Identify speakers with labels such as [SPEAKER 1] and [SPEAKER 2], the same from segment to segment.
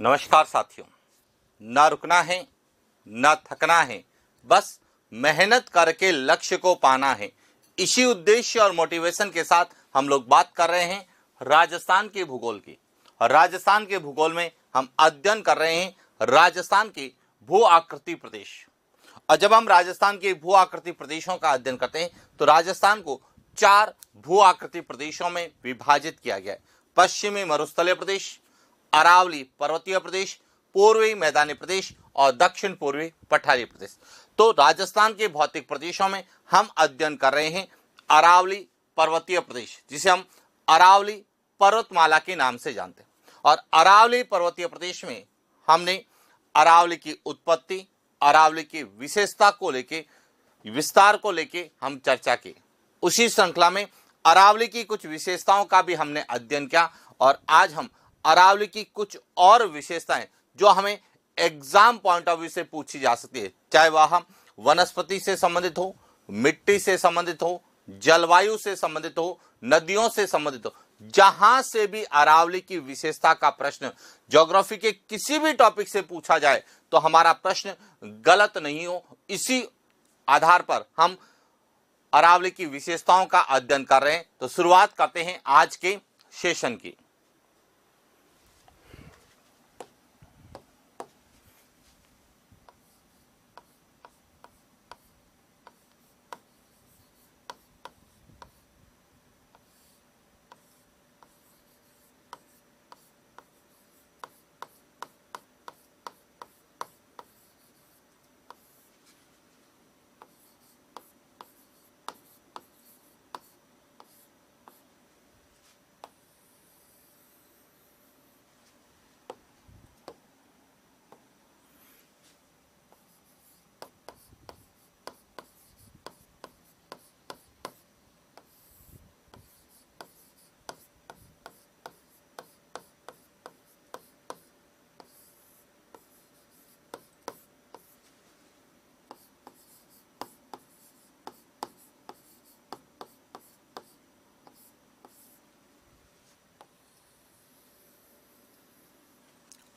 [SPEAKER 1] नमस्कार साथियों। ना रुकना है, ना थकना है, बस मेहनत करके लक्ष्य को पाना है। इसी उद्देश्य और मोटिवेशन के साथ हम लोग बात कर रहे हैं राजस्थान के भूगोल की। और राजस्थान के भूगोल में हम अध्ययन कर रहे हैं राजस्थान के भू आकृति प्रदेश। और जब हम राजस्थान के भू आकृति प्रदेशों का अध्ययन करते हैं तो राजस्थान को 4 भू आकृति प्रदेशों में विभाजित किया गया है। पश्चिमी मरुस्थलीय प्रदेश, अरावली पर्वतीय प्रदेश, पूर्वी मैदानी प्रदेश और दक्षिण पूर्वी पठारी प्रदेश। तो राजस्थान के भौतिक प्रदेशों में हम अध्ययन कर रहे हैं अरावली पर्वतीय प्रदेश, जिसे हम अरावली पर्वतमाला के नाम से जानते हैं। और अरावली पर्वतीय प्रदेश में हमने अरावली की उत्पत्ति, अरावली की विशेषता को लेके, विस्तार को लेके हम चर्चा की। उसी श्रृंखला में अरावली की कुछ विशेषताओं का भी हमने अध्ययन किया। और आज हम अरावली की कुछ और विशेषताएं जो हमें एग्जाम पॉइंट ऑफ व्यू से पूछी जा सकती है, चाहे वह वनस्पति से संबंधित हो, मिट्टी से संबंधित हो, जलवायु से संबंधित हो, नदियों से संबंधित हो, जहां से भी अरावली की विशेषता का प्रश्न ज्योग्राफी के किसी भी टॉपिक से पूछा जाए तो हमारा प्रश्न गलत नहीं हो। इसी आधार पर हम अरावली की विशेषताओं का अध्ययन कर रहे हैं। तो शुरुआत करते हैं आज के सेशन की।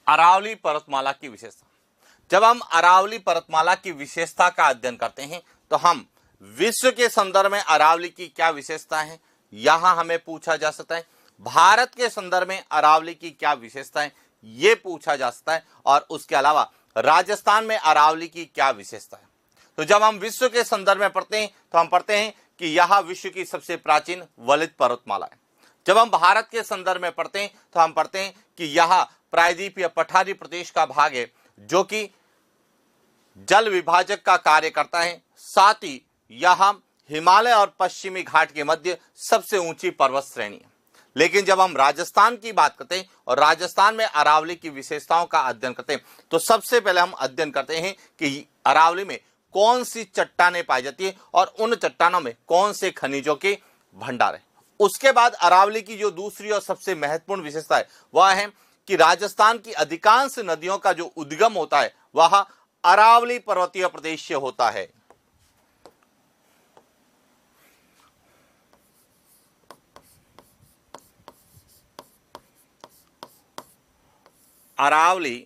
[SPEAKER 1] अरावली पर्वतमाला की विशेषता। जब हम अरावली पर्वतमाला की विशेषता का अध्ययन करते हैं तो हम विश्व के संदर्भ में अरावली की क्या विशेषता है यहां हमें पूछा जा सकता है। भारत के संदर्भ में अरावली की क्या विशेषता है ये पूछा जा सकता है। और उसके अलावा राजस्थान में अरावली की क्या विशेषता है। तो जब हम विश्व के संदर्भ में पढ़ते हैं तो हम पढ़ते हैं कि यह विश्व की सबसे प्राचीन वलित पर्वतमाला है। जब हम भारत के संदर्भ में पढ़ते हैं तो हम पढ़ते हैं कि यह प्रायद्वीपीय पठारी प्रदेश का भाग है जो कि जल विभाजक का कार्य करता है। साथ ही यह हिमालय और पश्चिमी घाट के मध्य सबसे ऊंची पर्वत श्रेणी है। लेकिन जब हम राजस्थान की बात करते हैं और राजस्थान में अरावली की विशेषताओं का अध्ययन करते हैं तो सबसे पहले हम अध्ययन करते हैं कि अरावली में कौन सी चट्टानें पाई जाती है और उन चट्टानों में कौन से खनिजों के भंडार है। उसके बाद अरावली की जो दूसरी और सबसे महत्वपूर्ण विशेषता है वह है कि राजस्थान की अधिकांश नदियों का जो उद्गम होता है वह अरावली पर्वतीय प्रदेश से होता है। अरावली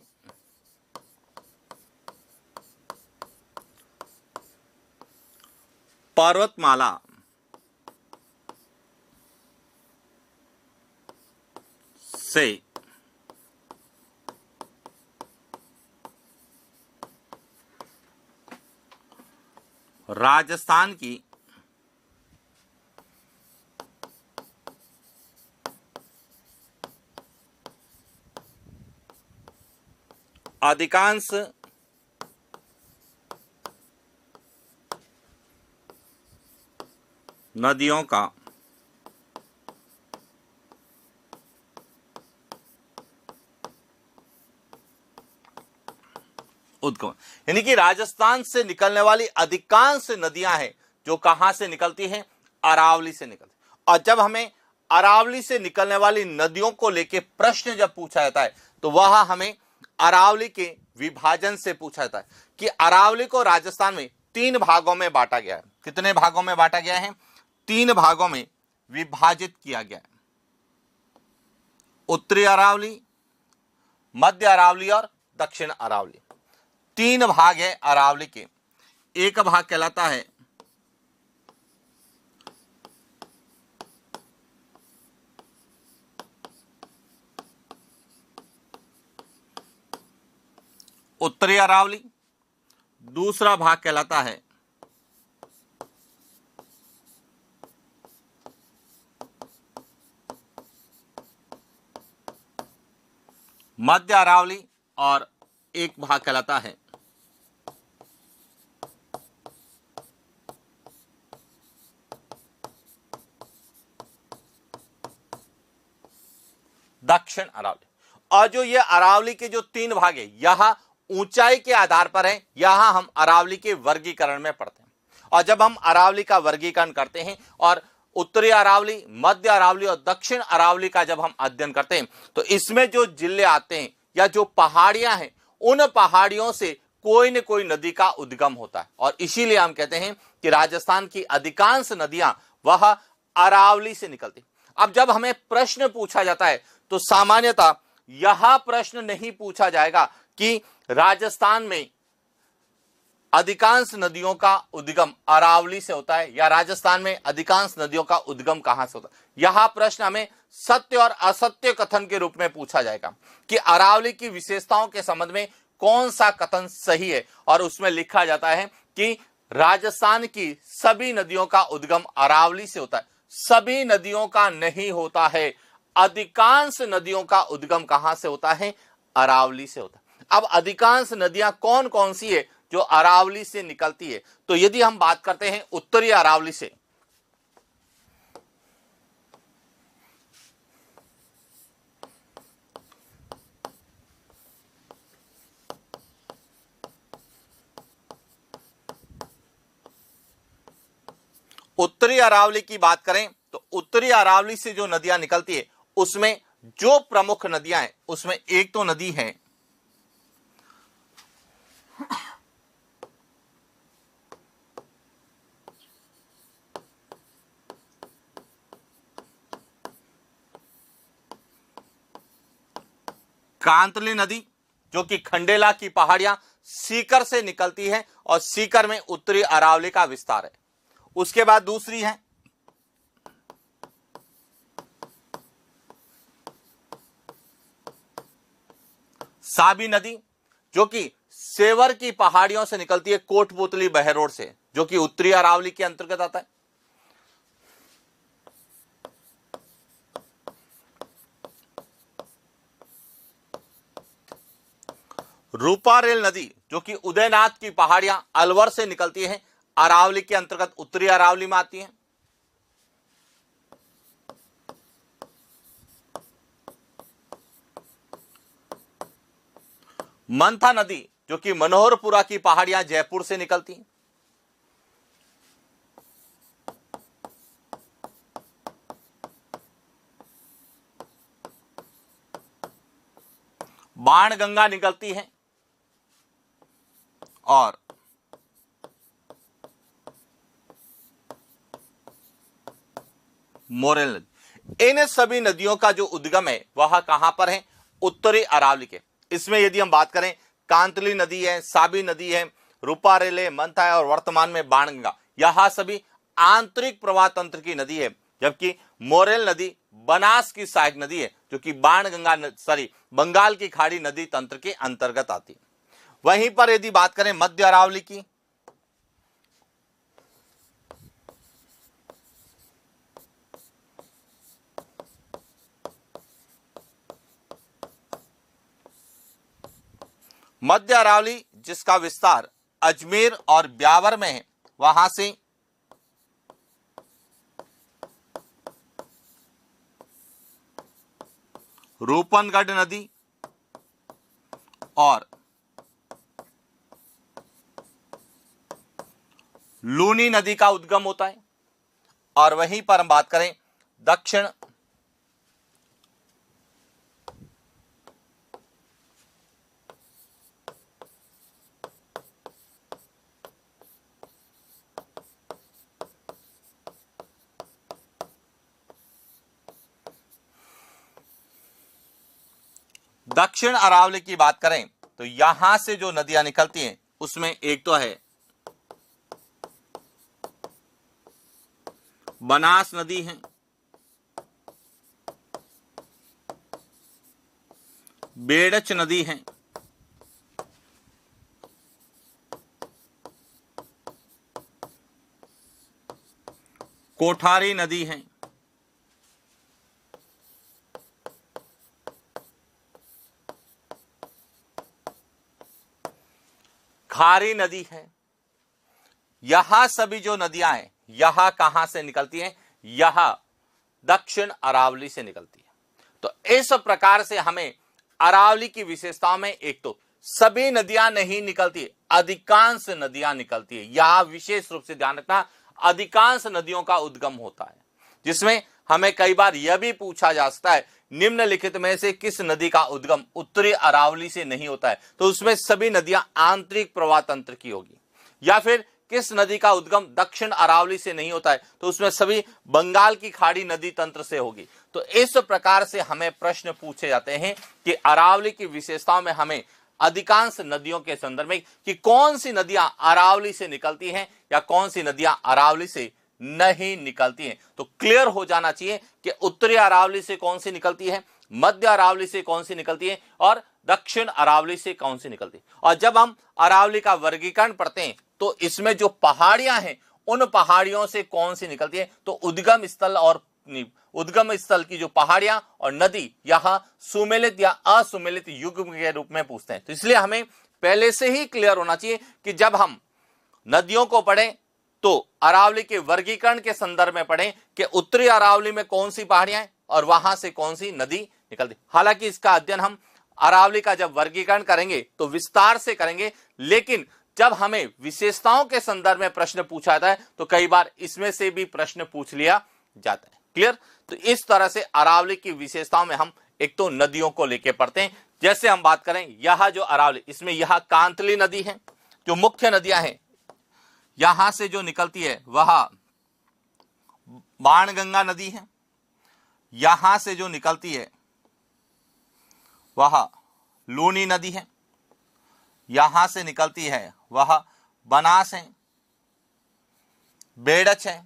[SPEAKER 1] पर्वतमाला से राजस्थान की अधिकांश नदियों का उद्गम, यानी कि राजस्थान से निकलने वाली अधिकांश नदियां हैं जो कहां से निकलती हैं, अरावली से निकलती। और जब हमें अरावली से निकलने वाली नदियों को लेके प्रश्न जब पूछा जाता है तो वह हमें अरावली के विभाजन से पूछा जाता है कि अरावली को राजस्थान में 3 भागों में बांटा गया है। कितने भागों में बांटा गया है? 3 भागों में विभाजित किया गया है। उत्तरी अरावली, मध्य अरावली और दक्षिण अरावली। तीन भाग है अरावली के। एक भाग कहलाता है उत्तरी अरावली, दूसरा भाग कहलाता है मध्य अरावली और एक भाग कहलाता है दक्षिण अरावली। और जो ये अरावली के जो तीन भाग है, यह ऊंचाई के आधार पर है। यहां हम अरावली के वर्गीकरण में पढ़ते हैं। और जब हम अरावली का वर्गीकरण करते हैं और उत्तरी अरावली, मध्य अरावली और दक्षिण अरावली का जब हम अध्ययन करते हैं, तो इसमें जो जिले आते हैं या जो पहाड़ियां हैं, उन पहाड़ियों से कोई न कोई नदी का उद्गम होता है। और इसीलिए हम कहते हैं कि राजस्थान की अधिकांश नदियां वह अरावली से निकलती। अब जब हमें प्रश्न पूछा जाता है तो सामान्यतः यह प्रश्न नहीं पूछा जाएगा कि राजस्थान में अधिकांश नदियों का उद्गम अरावली से होता है या राजस्थान में अधिकांश नदियों का उद्गम कहां से होता है। यह प्रश्न हमें सत्य और असत्य कथन के रूप में पूछा जाएगा कि अरावली की विशेषताओं के संबंध में कौन सा कथन सही है। और उसमें लिखा जाता है कि राजस्थान की सभी नदियों का उद्गम अरावली से होता है। सभी नदियों का नहीं होता है, अधिकांश नदियों का उद्गम कहां से होता है? अरावली से होता है। अब अधिकांश नदियां कौन कौन सी है जो अरावली से निकलती है? तो यदि हम बात करते हैं उत्तरी अरावली से, उत्तरी अरावली की बात करें तो उत्तरी अरावली से जो नदियां निकलती है उसमें जो प्रमुख नदियां हैं उसमें एक तो नदी है कांतली नदी, जो कि खंडेला की पहाड़ियां सीकर से निकलती है और सीकर में उत्तरी अरावली का विस्तार है। उसके बाद दूसरी है साबी नदी, जो कि सेवर की पहाड़ियों से निकलती है, कोटपुतली बहरोड से, जो कि उत्तरी अरावली के अंतर्गत आता है। रूपारेल नदी, जो कि उदयनाथ की पहाड़ियां अलवर से निकलती है, अरावली के अंतर्गत उत्तरी अरावली में आती है। मंथा नदी, जो कि मनोहरपुरा की पहाड़ियां जयपुर से निकलती हैं। बाणगंगा निकलती है और मोरेल नदी। इन सभी नदियों का जो उद्गम है वह कहां पर है? उत्तरी अरावली के। इसमें यदि हम बात करें, कांतली नदी है, साबी नदी है, रूपारेल है, मंथा है और वर्तमान में बाणगंगा, यह सभी आंतरिक प्रवाह तंत्र की नदी है। जबकि मोरेल नदी बनास की सहायक नदी है, जो कि बाणगंगा बंगाल की खाड़ी नदी तंत्र के अंतर्गत आती है। वहीं पर यदि बात करें मध्य अरावली की, मध्य अरावली जिसका विस्तार अजमेर और ब्यावर में है, वहां से रूपनगढ़ नदी और लूनी नदी का उद्गम होता है। और वहीं पर हम बात करें दक्षिण दक्षिण अरावली की बात करें तो यहां से जो नदियां निकलती हैं उसमें एक तो है बनास नदी है, बेड़च नदी है, कोठारी नदी है, खारी नदी है। यहां सभी जो नदियां हैं यहां कहां से निकलती हैं? यहां दक्षिण अरावली से निकलती है। तो इस प्रकार से हमें अरावली की विशेषताओं में एक तो सभी नदियां नहीं निकलती, अधिकांश नदियां निकलती है। यहां विशेष रूप से ध्यान रखना, अधिकांश नदियों का उद्गम होता है, जिसमें हमें कई बार यह भी पूछा जा सकता है निम्नलिखित में से किस नदी का उद्गम उत्तरी अरावली से नहीं होता है? तो उसमें सभी नदियां आंतरिक प्रवाह तंत्र की होगी। या फिर किस नदी का उद्गम दक्षिण अरावली से नहीं होता है? तो उसमें सभी बंगाल की खाड़ी नदी तंत्र से होगी। तो इस प्रकार से हमें प्रश्न पूछे जाते हैं कि अरावली की विशेषताओं में हमें अधिकांश नदियों के संदर्भ में कि कौन सी नदियां अरावली से निकलती हैं या कौन सी नदियां अरावली से नहीं निकलती हैं। तो क्लियर हो जाना चाहिए कि उत्तरी अरावली से कौन सी निकलती है, मध्य अरावली से कौन सी निकलती है और दक्षिण अरावली से कौन सी निकलती है। और जब हम अरावली का वर्गीकरण पढ़ते हैं तो इसमें जो पहाड़ियां हैं उन पहाड़ियों से कौन सी निकलती है? तो उद्गम स्थल और उद्गम स्थल की जो पहाड़ियां और नदी यहां सुमेलित या असुमेलित युग्म के रूप में पूछते हैं। तो इसलिए हमें पहले से ही क्लियर होना चाहिए कि जब हम नदियों को पढ़ें तो अरावली के वर्गीकरण के संदर्भ में पढ़ें कि उत्तरी अरावली में कौन सी पहाड़ियां हैं और वहां से कौन सी नदी निकलती। हालांकि इसका अध्ययन हम अरावली का जब वर्गीकरण करेंगे तो विस्तार से करेंगे, लेकिन जब हमें विशेषताओं के संदर्भ में प्रश्न पूछा जाता है तो कई बार इसमें से भी प्रश्न पूछ लिया जाता है। क्लियर? तो इस तरह से अरावली की विशेषताओं में हम एक तो नदियों को लेकर पढ़ते हैं। जैसे हम बात करें यह जो अरावली, इसमें यह कांतली नदी है जो मुख्य नदियां हैं, यहां से जो निकलती है वह बाणगंगा नदी है, यहां से जो निकलती है वह लूनी नदी है, यहां से निकलती है वह बनास है, बेड़च है।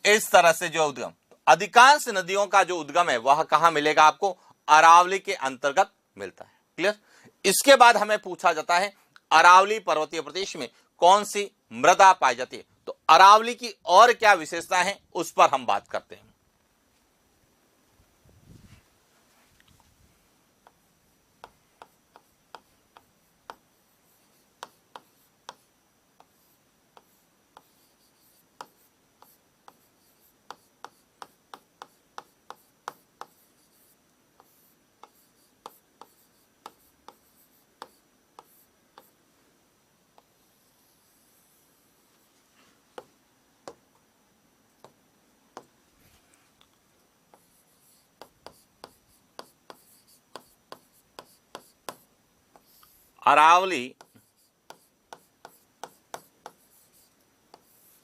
[SPEAKER 1] इस तरह से जो उद्गम, अधिकांश नदियों का जो उद्गम है वह कहां मिलेगा? आपको अरावली के अंतर्गत मिलता है। क्लियर? इसके बाद हमें पूछा जाता है अरावली पर्वतीय प्रदेश में कौन सी मृदा पाई जाती है। तो अरावली की और क्या विशेषता है उस पर हम बात करते हैं। अरावली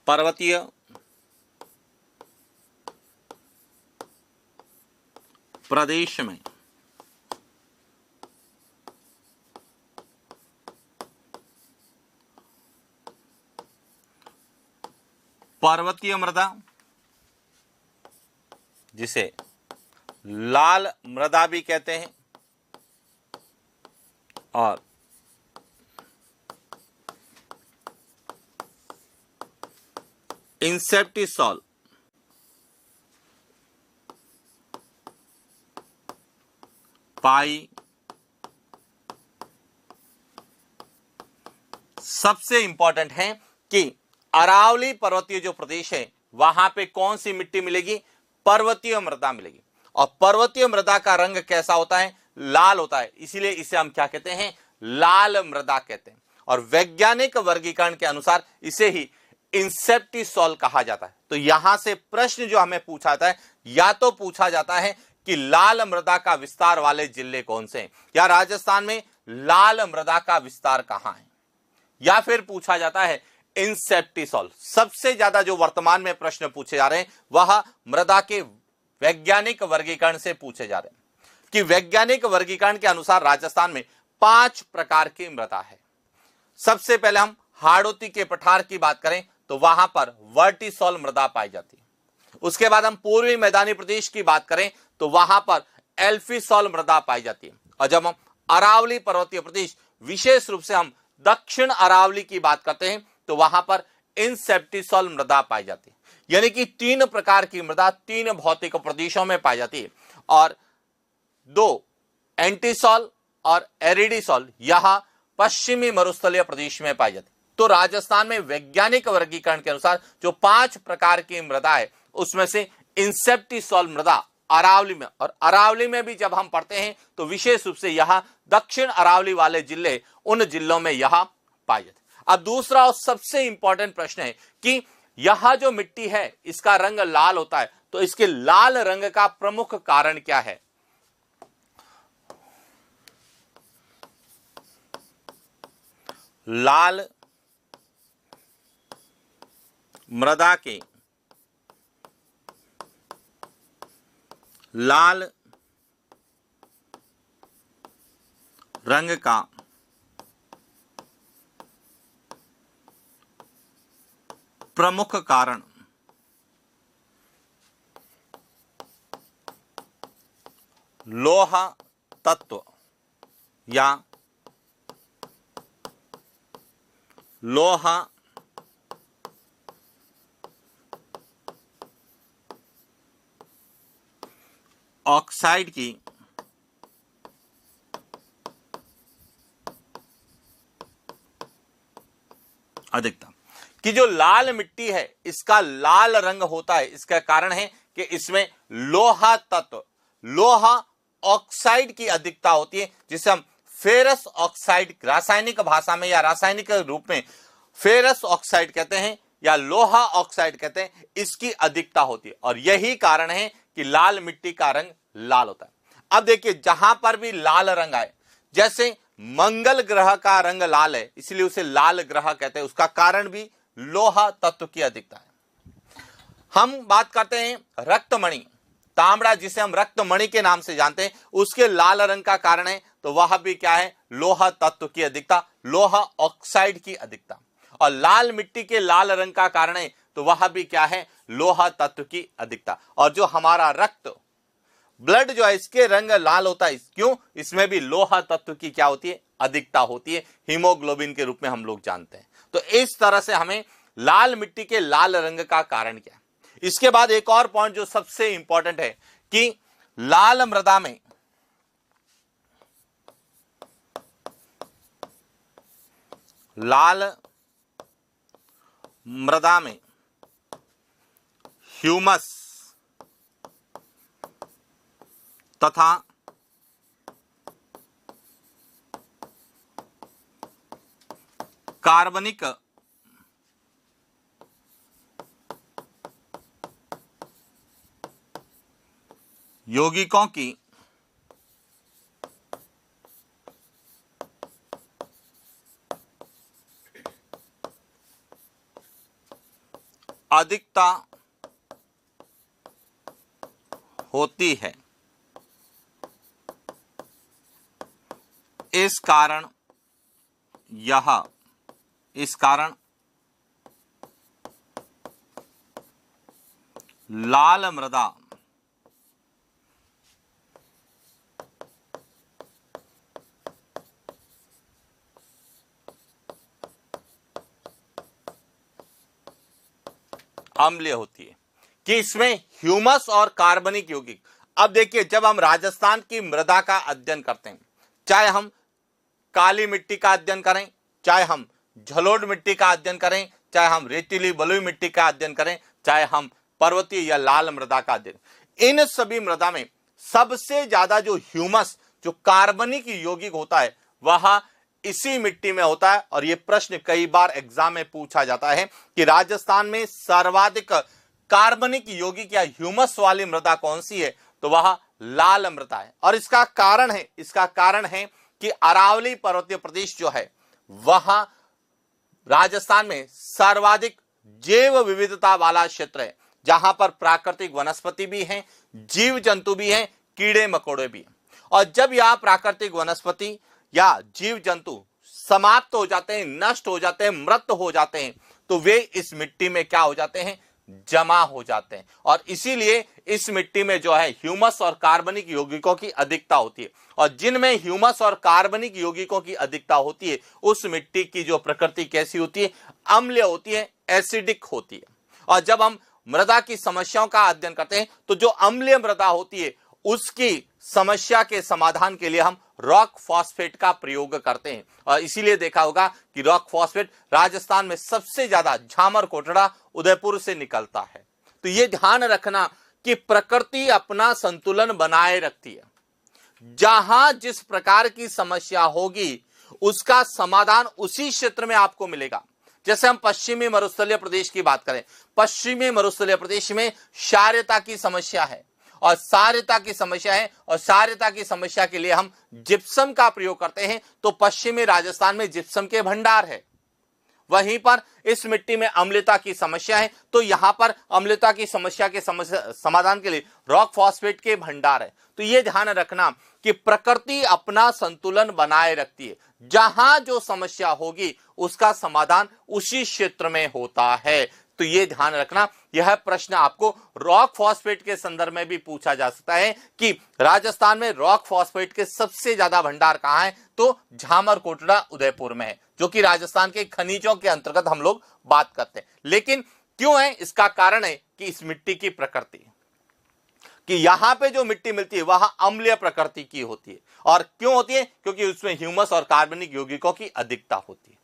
[SPEAKER 1] पर्वतीय प्रदेश में पर्वतीय मृदा, जिसे लाल मृदा भी कहते हैं, और इंसेप्टिसॉल पाई। सबसे इंपॉर्टेंट है कि अरावली पर्वतीय जो प्रदेश है वहां पे कौन सी मिट्टी मिलेगी? पर्वतीय मृदा मिलेगी। और पर्वतीय मृदा का रंग कैसा होता है? लाल होता है। इसीलिए इसे हम क्या कहते हैं? लाल मृदा कहते हैं। और वैज्ञानिक वर्गीकरण के अनुसार इसे ही इंसेप्टिसॉल कहा जाता है। तो यहां से प्रश्न जो हमें पूछा जाता है, या तो पूछा जाता है कि लाल मृदा का विस्तार वाले जिले कौन से हैं, या राजस्थान में लाल मृदा का विस्तार कहां है, या फिर पूछा जाता है इंसेप्टिसॉल। सबसे ज्यादा जो वर्तमान में प्रश्न पूछे जा रहे हैं वह मृदा के वैज्ञानिक वर्गीकरण से पूछे जा रहे हैं कि वैज्ञानिक वर्गीकरण के अनुसार राजस्थान में 5 प्रकार की मृदा है। सबसे पहले हम हाड़ौती के पठार की बात करें तो वहां पर वर्टिसॉल मृदा पाई जाती है। उसके बाद हम पूर्वी मैदानी प्रदेश की बात करें तो वहां पर एल्फीसॉल मृदा पाई जाती है। और जब हम अरावली पर्वतीय प्रदेश, विशेष रूप से हम दक्षिण अरावली की बात करते हैं तो वहां पर इनसेप्टिसॉल मृदा पाई जाती है। यानी कि 3 प्रकार की मृदा 3 भौतिक प्रदेशों में पाई जाती है और 2 एंटीसॉल और एरिडिसॉल यहां पश्चिमी मरुस्थलीय प्रदेश में पाई जाती है। तो राजस्थान में वैज्ञानिक वर्गीकरण के अनुसार जो 5 प्रकार की मृदा है उसमें से इंसेप्टिसॉल मृदा अरावली में, और अरावली में भी जब हम पढ़ते हैं तो विशेष रूप से यहां दक्षिण अरावली वाले जिले, उन जिलों में यहां पाई जाती है। अब दूसरा और सबसे इंपॉर्टेंट प्रश्न है कि यहां जो मिट्टी है इसका रंग लाल होता है, तो इसके लाल रंग का प्रमुख कारण क्या है? लाल मृदा के लाल रंग का प्रमुख कारण लोहा तत्व या लोहा ऑक्साइड की अधिकता। कि जो लाल मिट्टी है इसका लाल रंग होता है, इसका कारण है कि इसमें लोहा तत्व, लोहा ऑक्साइड की अधिकता होती है, जिसे हम फेरस ऑक्साइड रासायनिक भाषा में या रासायनिक रूप में फेरस ऑक्साइड कहते हैं या लोहा ऑक्साइड कहते हैं, इसकी अधिकता होती है और यही कारण है कि लाल मिट्टी का रंग लाल होता है। अब देखिए जहां पर भी लाल रंग आए, जैसे मंगल ग्रह का रंग लाल है इसलिए उसे लाल ग्रह कहते हैं, उसका कारण भी लोहा तत्व की अधिकता है। हम बात करते हैं रक्तमणि, तांबड़ा जिसे हम रक्तमणि के नाम से जानते हैं, उसके लाल रंग का कारण है तो वह भी क्या है? लोहा तत्व की अधिकता, लोहा ऑक्साइड की अधिकता। और लाल मिट्टी के लाल रंग का कारण है तो वह भी क्या है? लोहा तत्व की अधिकता। और जो हमारा रक्त, ब्लड जो है इसके रंग लाल होता है, क्यों? इसमें भी लोहा तत्व की क्या होती है? अधिकता होती है, हीमोग्लोबिन के रूप में हम लोग जानते हैं। तो इस तरह से हमें लाल मिट्टी के लाल रंग का कारण क्या है। इसके बाद एक और पॉइंट जो सबसे इंपॉर्टेंट है कि लाल मृदा में ह्यूमस तथा कार्बनिक यौगिकों की अधिकता होती है। इस कारण लाल मृदा अम्लीय होती है, कि इसमें ह्यूमस और कार्बनिक यौगिक। अब देखिए जब हम राजस्थान की मृदा का अध्ययन करते हैं, चाहे हम काली मिट्टी का अध्ययन करें, चाहे हम झलोट मिट्टी का अध्ययन करें, चाहे हम रेतीली बलुई मिट्टी का अध्ययन करें, चाहे हम पर्वतीय या लाल मृदा का अध्ययन, इन सभी मृदा में सबसे ज्यादा जो ह्यूमस, जो कार्बनिक यौगिक होता है वह इसी मिट्टी में होता है। और यह प्रश्न कई बार एग्जाम में पूछा जाता है कि राजस्थान में सर्वाधिक कार्बनिक यौगिक या ह्यूमस वाली मृदा कौन सी है, तो वह लाल मृदा है। और इसका कारण है कि अरावली पर्वतीय प्रदेश जो है वह राजस्थान में सर्वाधिक जैव विविधता वाला क्षेत्र है, जहां पर प्राकृतिक वनस्पति भी हैं, जीव जंतु भी हैं, कीड़े मकोड़े भी हैं। और जब यह प्राकृतिक वनस्पति या जीव जंतु समाप्त हो जाते हैं, नष्ट हो जाते हैं, मृत हो जाते हैं, तो वे इस मिट्टी में क्या हो जाते हैं, जमा हो जाते हैं। और इसीलिए इस मिट्टी में जो है ह्यूमस और कार्बनिक यौगिकों की अधिकता होती है। और जिनमें ह्यूमस और कार्बनिक यौगिकों की अधिकता होती है, उस मिट्टी की जो प्रकृति कैसी होती है, अम्लीय होती है, एसिडिक होती है। और जब हम मृदा की समस्याओं का अध्ययन करते हैं, तो जो अम्लीय मृदा होती है, उसकी समस्या के समाधान के लिए हम रॉक फॉस्फेट का प्रयोग करते हैं। और इसीलिए देखा होगा कि रॉक फॉस्फेट राजस्थान में सबसे ज्यादा झामर कोटड़ा, उदयपुर से निकलता है। तो यह ध्यान रखना कि प्रकृति अपना संतुलन बनाए रखती है। जहां जिस प्रकार की समस्या होगी, उसका समाधान उसी क्षेत्र में आपको मिलेगा। जैसे हम पश्चिमी मरुस्थलीय प्रदेश की बात करें, पश्चिमी मरुस्थलीय प्रदेश में क्षारीयता की समस्या है और क्षारीयता की समस्या है, और क्षारीयता की समस्या के लिए हम जिप्सम का प्रयोग करते हैं। तो पश्चिमी राजस्थान में जिप्सम के भंडार है। वहीं पर इस मिट्टी में अम्लता की समस्या है, तो यहां पर अम्लता की समस्या के समाधान के लिए रॉक फॉस्फेट के भंडार है। तो यह ध्यान रखना कि प्रकृति अपना संतुलन बनाए रखती है। जहां जो समस्या होगी, उसका समाधान उसी क्षेत्र में होता है। तो यह ध्यान रखना। यह प्रश्न आपको रॉक फॉस्फेट के संदर्भ में भी पूछा जा सकता है कि राजस्थान में रॉक फॉस्फेट के सबसे ज्यादा भंडार कहां है, तो झामर कोटड़ा उदयपुर में है, जो कि राजस्थान के खनिजों के अंतर्गत हम लोग बात करते हैं। लेकिन क्यों है, इसका कारण है कि इस मिट्टी की प्रकृति, कि यहां पे जो मिट्टी मिलती है वह अम्लीय प्रकृति की होती है। और क्यों होती है, क्योंकि उसमें ह्यूमस और कार्बनिक यौगिकों की अधिकता होती है।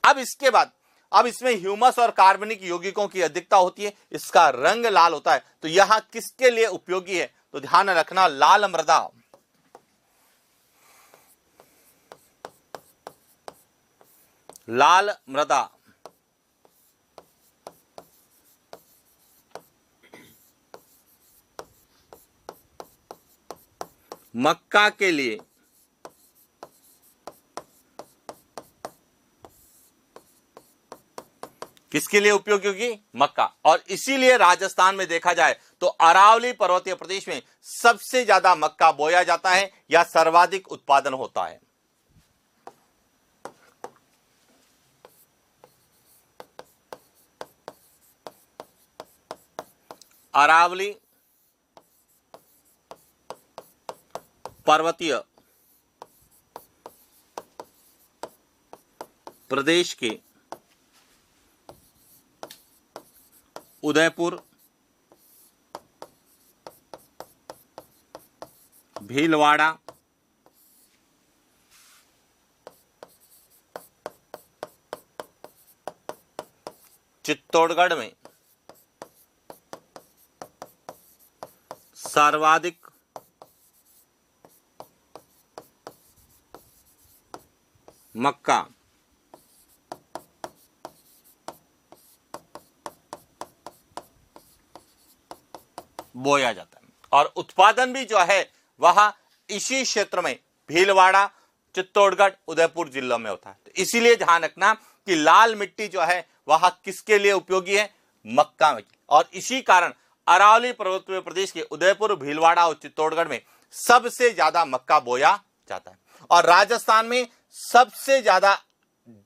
[SPEAKER 1] अब इसके बाद, अब इसमें ह्यूमस और कार्बनिक यौगिकों की अधिकता होती है, इसका रंग लाल होता है। तो यह किसके लिए उपयोगी है, तो ध्यान रखना, लाल मृदा, लाल मृदा मक्का के लिए किसके लिए उपयोगी होगी, मक्का। और इसीलिए राजस्थान में देखा जाए तो अरावली पर्वतीय प्रदेश में सबसे ज्यादा मक्का बोया जाता है या सर्वाधिक उत्पादन होता है। अरावली पर्वतीय प्रदेश के उदयपुर, भीलवाड़ा, चित्तौड़गढ़ में सर्वाधिक मक्का बोया जाता है। और उत्पादन भी जो है वह इसी क्षेत्र में भीलवाड़ा, चित्तौड़गढ़, उदयपुर जिलों में होता है। तो इसीलिए ध्यान रखना कि लाल मिट्टी जो है वह किसके लिए उपयोगी है, मक्का में। और इसी कारण अरावली पर्वतीय प्रदेश के उदयपुर, भीलवाड़ा और चित्तौड़गढ़ में सबसे ज्यादा मक्का बोया जाता है। और राजस्थान में सबसे ज्यादा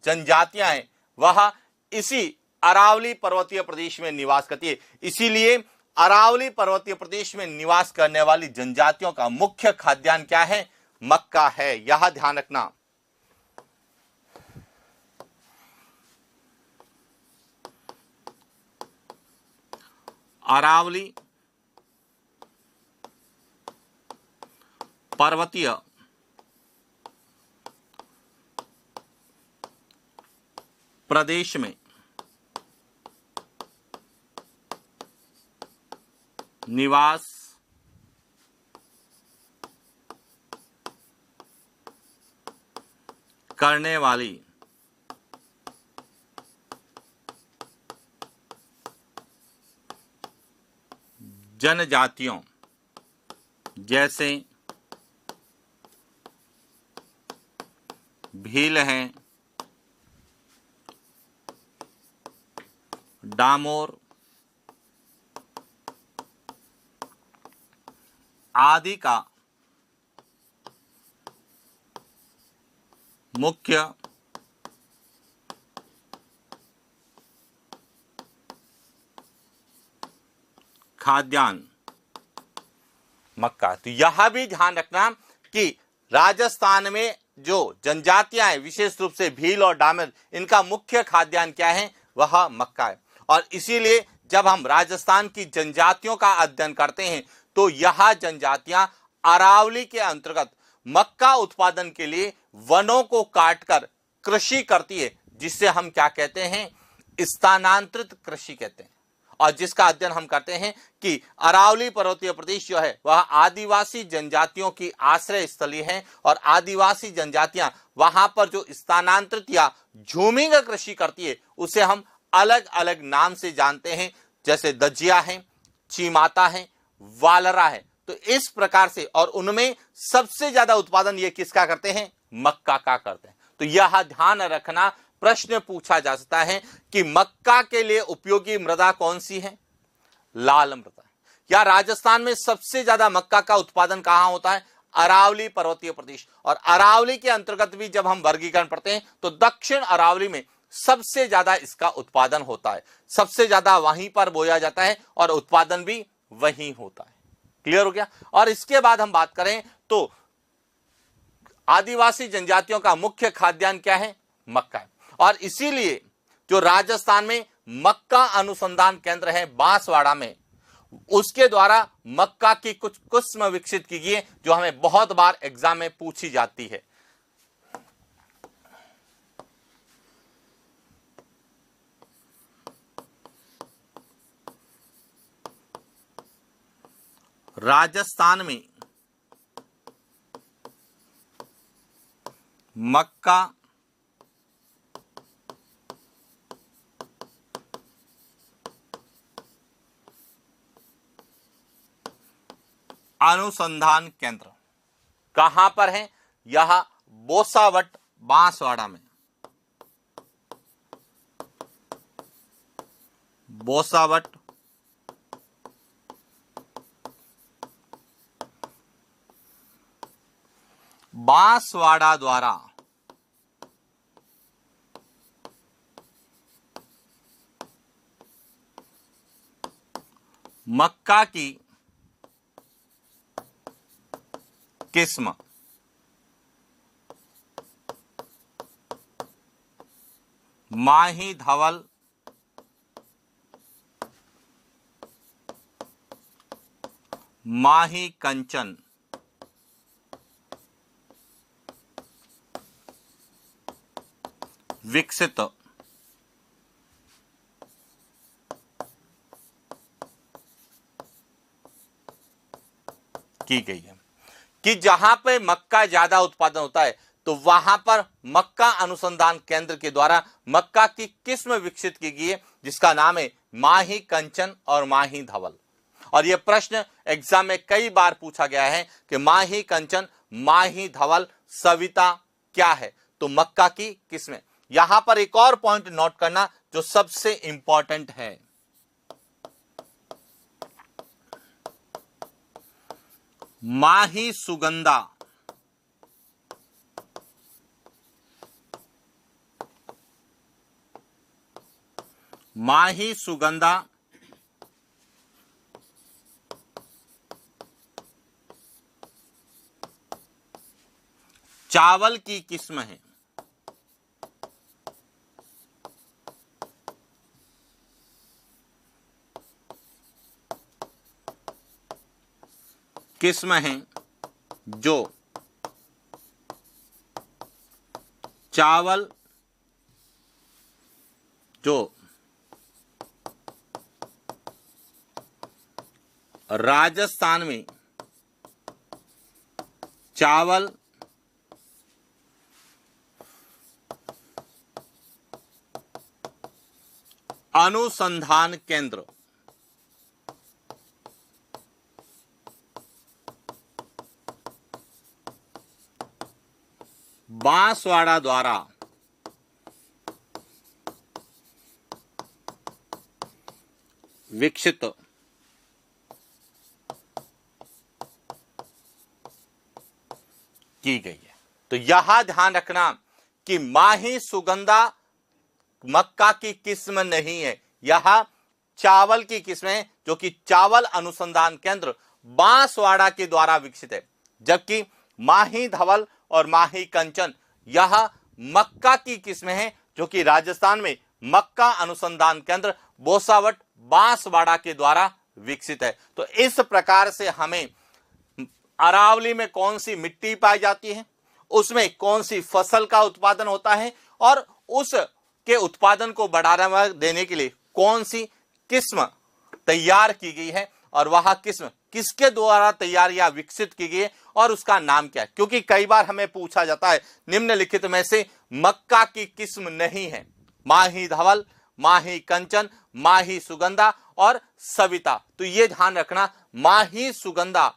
[SPEAKER 1] जनजातियां हैं वह इसी अरावली पर्वतीय प्रदेश में निवास करती है। इसीलिए अरावली पर्वतीय प्रदेश में निवास करने वाली जनजातियों का मुख्य खाद्यान्न क्या है, मक्का है। यह ध्यान रखना। अरावली पर्वतीय प्रदेश में निवास करने वाली जनजातियों जैसे भील हैं, डामोर, आदि का मुख्य खाद्यान्न मक्का। तो यह भी ध्यान रखना कि राजस्थान में जो जनजातियां हैं, विशेष रूप से भील और डामर, इनका मुख्य खाद्यान्न क्या है? वह मक्का है। और इसीलिए जब हम राजस्थान की जनजातियों का अध्ययन करते हैं तो यह जनजातियां अरावली के अंतर्गत मक्का उत्पादन के लिए वनों को काटकर कृषि करती है, जिससे हम क्या कहते हैं? स्थानांतरित कृषि कहते हैं। और जिसका अध्ययन हम करते हैं कि अरावली पर्वतीय प्रदेश जो है वह आदिवासी जनजातियों की आश्रय स्थली है, और आदिवासी जनजातियां वहां पर जो स्थानांतरित या झूमिंग कृषि करती है उसे हम अलग अलग नाम से जानते हैं, जैसे दजिया है, चीमाता है, वालरा है। तो इस प्रकार से, और उनमें सबसे ज्यादा उत्पादन ये किसका करते हैं? मक्का का करते हैं। तो यह ध्यान रखना, प्रश्न पूछा जा सकता है कि मक्का के लिए उपयोगी मृदा कौन सी है? लाल मृदा। या राजस्थान में सबसे ज्यादा मक्का का उत्पादन कहां होता है? अरावली पर्वतीय प्रदेश। और अरावली के अंतर्गत भी जब हम वर्गीकरण पढ़ते हैं तो दक्षिण अरावली में सबसे ज्यादा इसका उत्पादन होता है, सबसे ज्यादा वहीं पर बोया जाता है और उत्पादन भी वहीं होता है। क्लियर हो गया? और इसके बाद हम बात करें तो आदिवासी जनजातियों का मुख्य खाद्यान्न क्या है? मक्का है। और इसीलिए जो राजस्थान में मक्का अनुसंधान केंद्र है बांसवाड़ा में, उसके द्वारा मक्का की कुछ किस्म विकसित की गई है जो हमें बहुत बार एग्जाम में पूछी जाती है। राजस्थान में मक्का अनुसंधान केंद्र कहां पर है? यह बोसावट बांसवाड़ा में। बोसावट बांसवाड़ा द्वारा मक्का की किस्म माही धवल, माही कंचन विकसित की गई है। कि जहां पे मक्का ज्यादा उत्पादन होता है तो वहां पर मक्का अनुसंधान केंद्र के द्वारा मक्का की किस्म विकसित की गई है, जिसका नाम है माही कंचन और माही धवल। और यह प्रश्न एग्जाम में कई बार पूछा गया है कि माही कंचन, माही धवल सविता क्या है? तो मक्का की किस्में। यहां पर एक और पॉइंट नोट करना जो सबसे इंपॉर्टेंट है, माही सुगंधा, माही सुगंधा चावल की किस्म है। किस्म है जो चावल जो राजस्थान में चावल अनुसंधान केंद्र बांसवाड़ा द्वारा विकसित की गई है। तो यह ध्यान रखना कि माही सुगंधा मक्का की किस्म नहीं है, यह चावल की किस्म है, जो कि चावल अनुसंधान केंद्र बांसवाड़ा के द्वारा विकसित है। जबकि माही धवल और माही कंचन यह मक्का की किस्म है, जो कि राजस्थान में मक्का अनुसंधान केंद्र बोसावट बांसवाड़ा के द्वारा विकसित है। तो इस प्रकार से हमें अरावली में कौन सी मिट्टी पाई जाती है, उसमें कौन सी फसल का उत्पादन होता है और उस के उत्पादन को बढ़ावा देने के लिए कौन सी किस्म तैयार की गई है और वह किस्म किसके द्वारा तैयार या विकसित की गई है और उसका नाम क्या है। क्योंकि कई बार हमें पूछा जाता है निम्नलिखित में से मक्का की किस्म नहीं है, माही धवल, माही कंचन, माही सुगंधा और सविता। तो ये ध्यान रखना, माही सुगंधा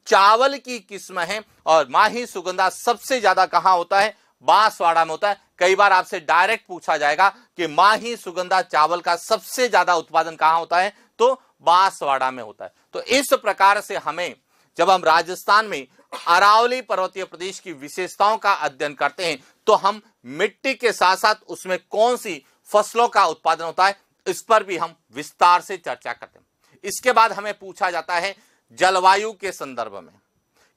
[SPEAKER 1] चावल की किस्म है और माही सुगंधा सबसे ज्यादा कहां होता है, बांसवाड़ा में होता है। कई बार आपसे डायरेक्ट पूछा जाएगा कि माही सुगंधा चावल का सबसे ज्यादा उत्पादन कहां होता है, तो बांसवाड़ा में होता है। तो इस प्रकार से हमें जब हम राजस्थान में अरावली पर्वतीय प्रदेश की विशेषताओं का अध्ययन करते हैं तो हम मिट्टी के साथ साथ उसमें कौन सी फसलों का उत्पादन होता है इस पर भी हम विस्तार से चर्चा करते हैं। इसके बाद हमें पूछा जाता है जलवायु के संदर्भ में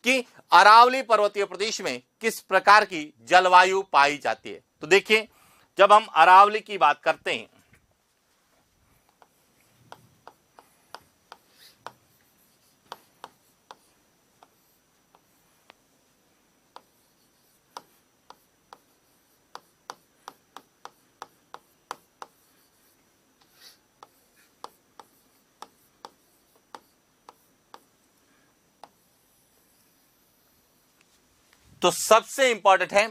[SPEAKER 1] कि अरावली पर्वतीय प्रदेश में किस प्रकार की जलवायु पाई जाती है। तो देखिए, जब हम अरावली की बात करते हैं तो सबसे इंपॉर्टेंट है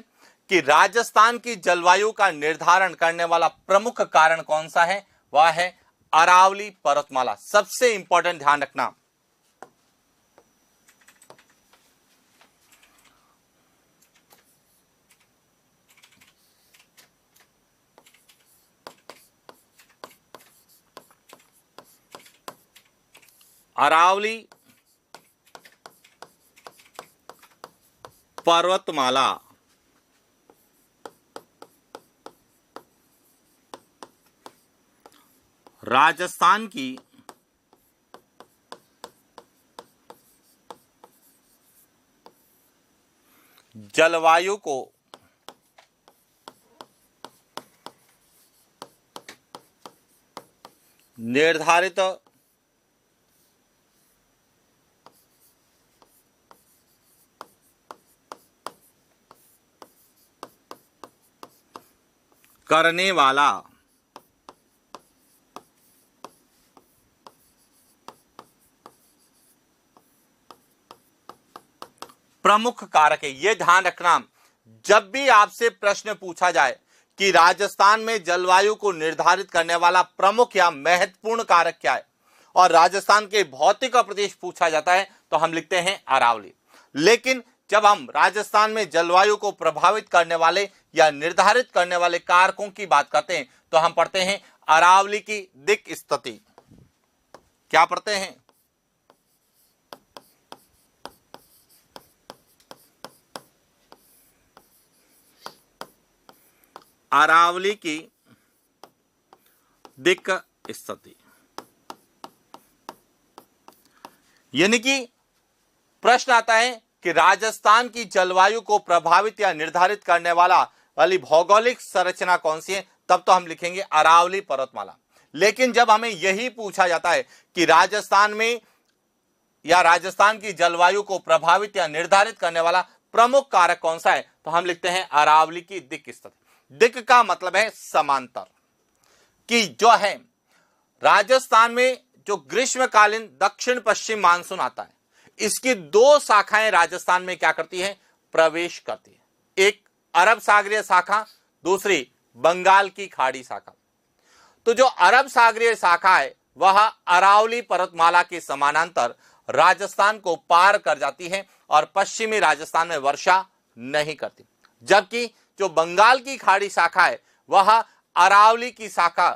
[SPEAKER 1] कि राजस्थान की जलवायु का निर्धारण करने वाला प्रमुख कारण कौन सा है, वह है अरावली पर्वतमाला। सबसे इंपॉर्टेंट ध्यान रखना, अरावली पर्वतमाला राजस्थान की जलवायु को निर्धारित करने वाला प्रमुख कारक है। यह ध्यान रखना, जब भी आपसे प्रश्न पूछा जाए कि राजस्थान में जलवायु को निर्धारित करने वाला प्रमुख या महत्वपूर्ण कारक क्या है और राजस्थान के भौतिक प्रदेश पूछा जाता है तो हम लिखते हैं अरावली। लेकिन जब हम राजस्थान में जलवायु को प्रभावित करने वाले या निर्धारित करने वाले कारकों की बात करते हैं तो हम पढ़ते हैं अरावली की दिक् स्थिति। क्या पढ़ते हैं? अरावली की दिक् स्थिति। यानी कि प्रश्न आता है कि राजस्थान की जलवायु को प्रभावित या निर्धारित करने वाली भौगोलिक संरचना कौन सी है, तब तो हम लिखेंगे अरावली पर्वतमाला। लेकिन जब हमें यही पूछा जाता है कि राजस्थान में या राजस्थान की जलवायु को प्रभावित या निर्धारित करने वाला प्रमुख कारक कौन सा है, तो हम लिखते हैं अरावली की दिक् स्थिति। दिक् का मतलब है समांतर, कि जो है राजस्थान में जो ग्रीष्मकालीन दक्षिण पश्चिम मानसून आता है, इसकी दो शाखाएं राजस्थान में क्या करती है, प्रवेश करती है। एक अरब सागरीय शाखा, दूसरी बंगाल की खाड़ी शाखा। तो जो अरब सागरीय शाखा है वह अरावली पर्वतमाला के समानांतर राजस्थान को पार कर जाती है और पश्चिमी राजस्थान में वर्षा नहीं करती। जबकि जो बंगाल की खाड़ी शाखा है वह अरावली की शाखा,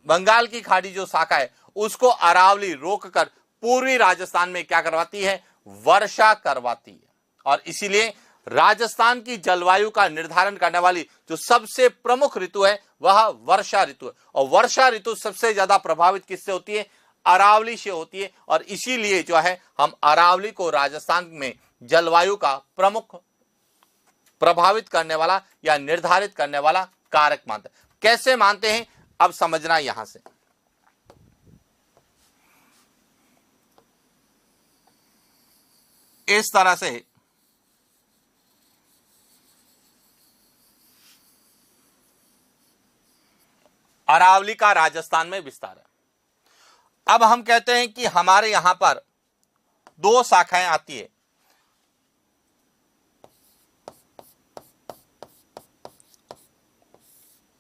[SPEAKER 1] बंगाल की खाड़ी जो शाखा है उसको अरावली रोककर पूर्वी राजस्थान में क्या करवाती है, वर्षा करवाती है। और इसीलिए राजस्थान की जलवायु का निर्धारण करने वाली जो सबसे प्रमुख ऋतु है वह वर्षा ऋतु है, और वर्षा ऋतु सबसे ज्यादा प्रभावित किससे होती है? अरावली से होती है। और इसीलिए जो है हम अरावली को राजस्थान में जलवायु का प्रमुख प्रभावित करने वाला या निर्धारित करने वाला कारक मानते हैं। कैसे मानते हैं अब समझना यहां से। इस तरह से अरावली का राजस्थान में विस्तार है। अब हम कहते हैं कि हमारे यहां पर दो शाखाएं आती है,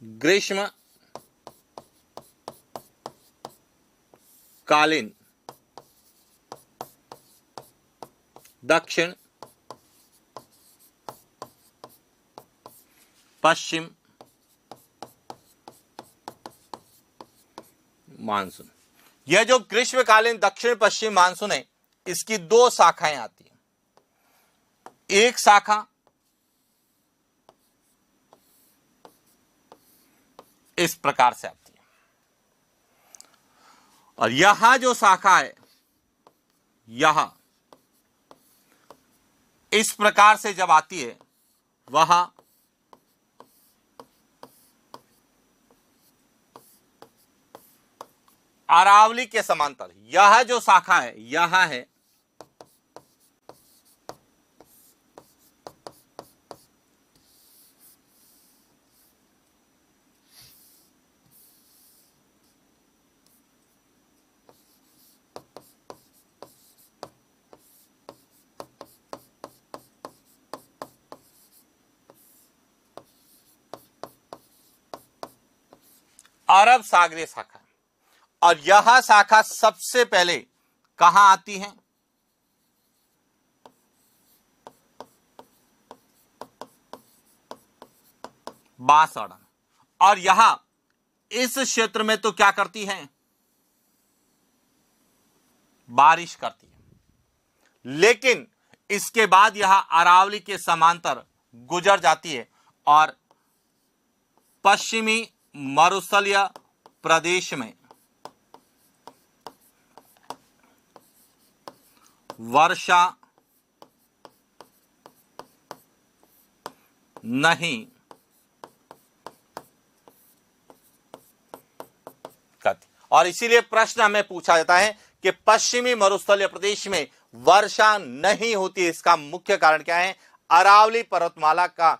[SPEAKER 1] ग्रीष्म कालीन दक्षिण पश्चिम मानसून। यह जो ग्रीष्मकालीन दक्षिण पश्चिम मानसून है, इसकी दो शाखाएं आती हैं। एक शाखा इस प्रकार से आती है, और यहां जो शाखा है यहां इस प्रकार से जब आती है, वह अरावली के समांतर यह जो शाखा है यह है अरब सागरीय शाखा, और यह शाखा सबसे पहले कहां आती है? बांसवाड़ा। और यहां इस क्षेत्र में तो क्या करती है? बारिश करती है। लेकिन इसके बाद यह अरावली के समांतर गुजर जाती है और पश्चिमी मरुस्थलीय प्रदेश में वर्षा नहीं करती। और इसीलिए प्रश्न हमें पूछा जाता है कि पश्चिमी मरुस्थलीय प्रदेश में वर्षा नहीं होती। इसका मुख्य कारण क्या है? अरावली पर्वतमाला का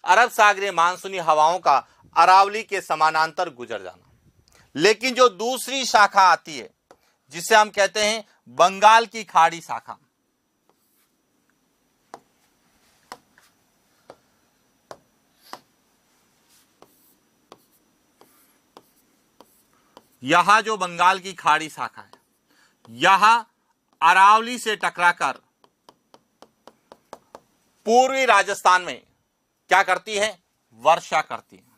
[SPEAKER 1] अरब सागरीय मानसूनी हवाओं का अरावली के समानांतर गुजर जाना। लेकिन जो दूसरी शाखा आती है जिसे हम कहते हैं बंगाल की खाड़ी शाखा, यहां जो बंगाल की खाड़ी शाखा है यहां अरावली से टकराकर पूर्वी राजस्थान में क्या करती है? वर्षा करती है।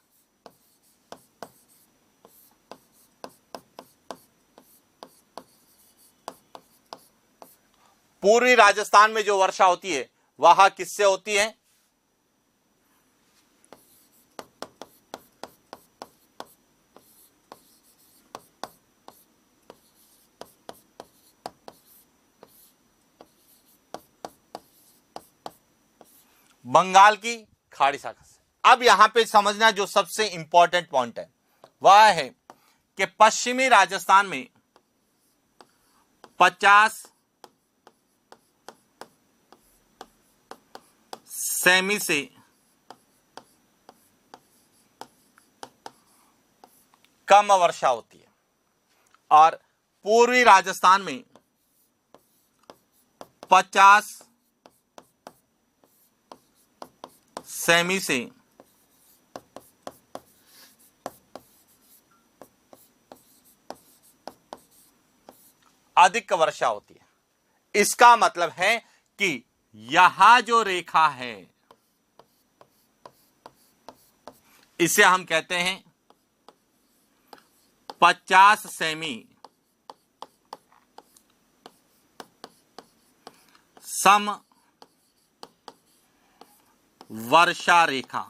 [SPEAKER 1] पूर्वी राजस्थान में जो वर्षा होती है वह किससे होती है? बंगाल की खाड़ी शाखा से। अब यहां पे समझना जो सबसे इंपॉर्टेंट पॉइंट है वह है कि पश्चिमी राजस्थान में 50 सेमी से कम वर्षा होती है और पूर्वी राजस्थान में 50 सेमी से अधिक वर्षा होती है। इसका मतलब है कि यहां जो रेखा है इसे हम कहते हैं 50 सेमी सम वर्षा रेखा।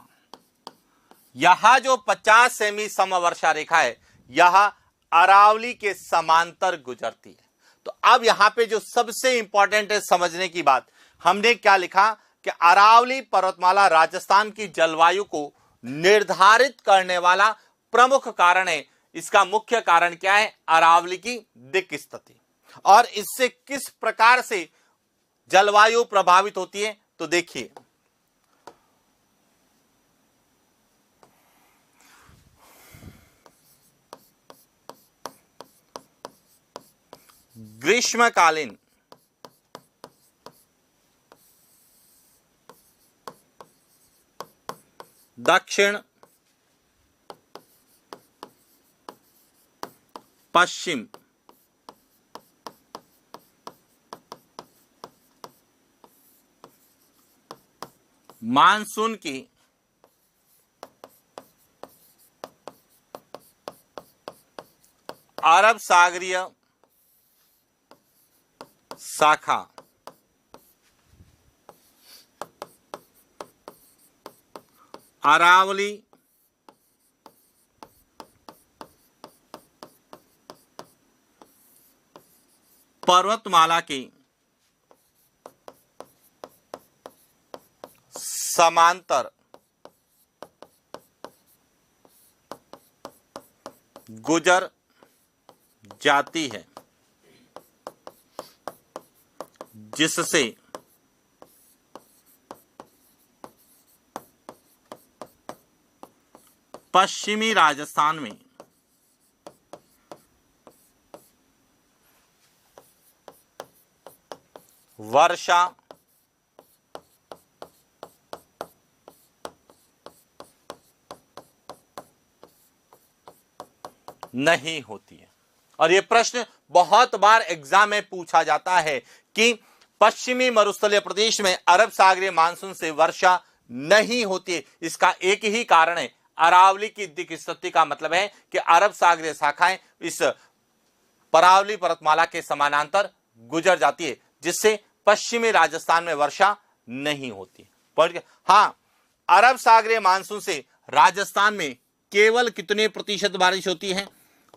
[SPEAKER 1] यह जो 50 सेमी समवर्षा रेखा है यह अरावली के समांतर गुजरती है। तो अब यहां पे जो सबसे इंपॉर्टेंट है समझने की बात, हमने क्या लिखा कि अरावली पर्वतमाला राजस्थान की जलवायु को निर्धारित करने वाला प्रमुख कारण है। इसका मुख्य कारण क्या है? अरावली की दिक् स्थिति। और इससे किस प्रकार से जलवायु प्रभावित होती है तो देखिए, ग्रीष्मकालीन दक्षिण पश्चिम मानसून की अरब सागरीय शाखा अरावली पर्वतमाला की समांतर गुजर जाती है, जिससे पश्चिमी राजस्थान में वर्षा नहीं होती है। और यह प्रश्न बहुत बार एग्जाम में पूछा जाता है कि पश्चिमी मरुस्थलीय प्रदेश में अरब सागरीय मानसून से वर्षा नहीं होती है। इसका एक ही कारण है, अरावली की दिक् स्थिति। का मतलब है कि अरब सागरीय शाखाएं इस अरावली पर्वतमाला के समानांतर गुजर जाती है, जिससे पश्चिमी राजस्थान में वर्षा नहीं होती। पर हाँ, अरब सागरीय मानसून से राजस्थान में केवल कितने प्रतिशत बारिश होती है?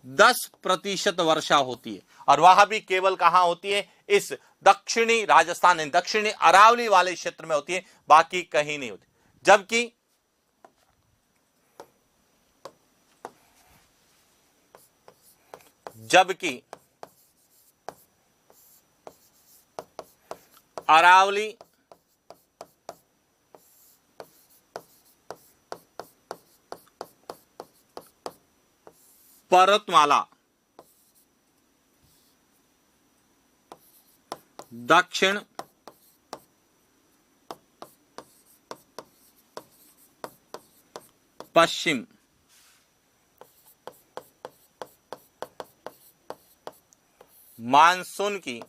[SPEAKER 1] 10% वर्षा होती है। और वह भी केवल कहां होती है? इस दक्षिणी राजस्थान, दक्षिणी अरावली वाले क्षेत्र में होती है, बाकी कहीं नहीं होती। जबकि अरावली पर्वतमाला दक्षिण पश्चिम मानसून की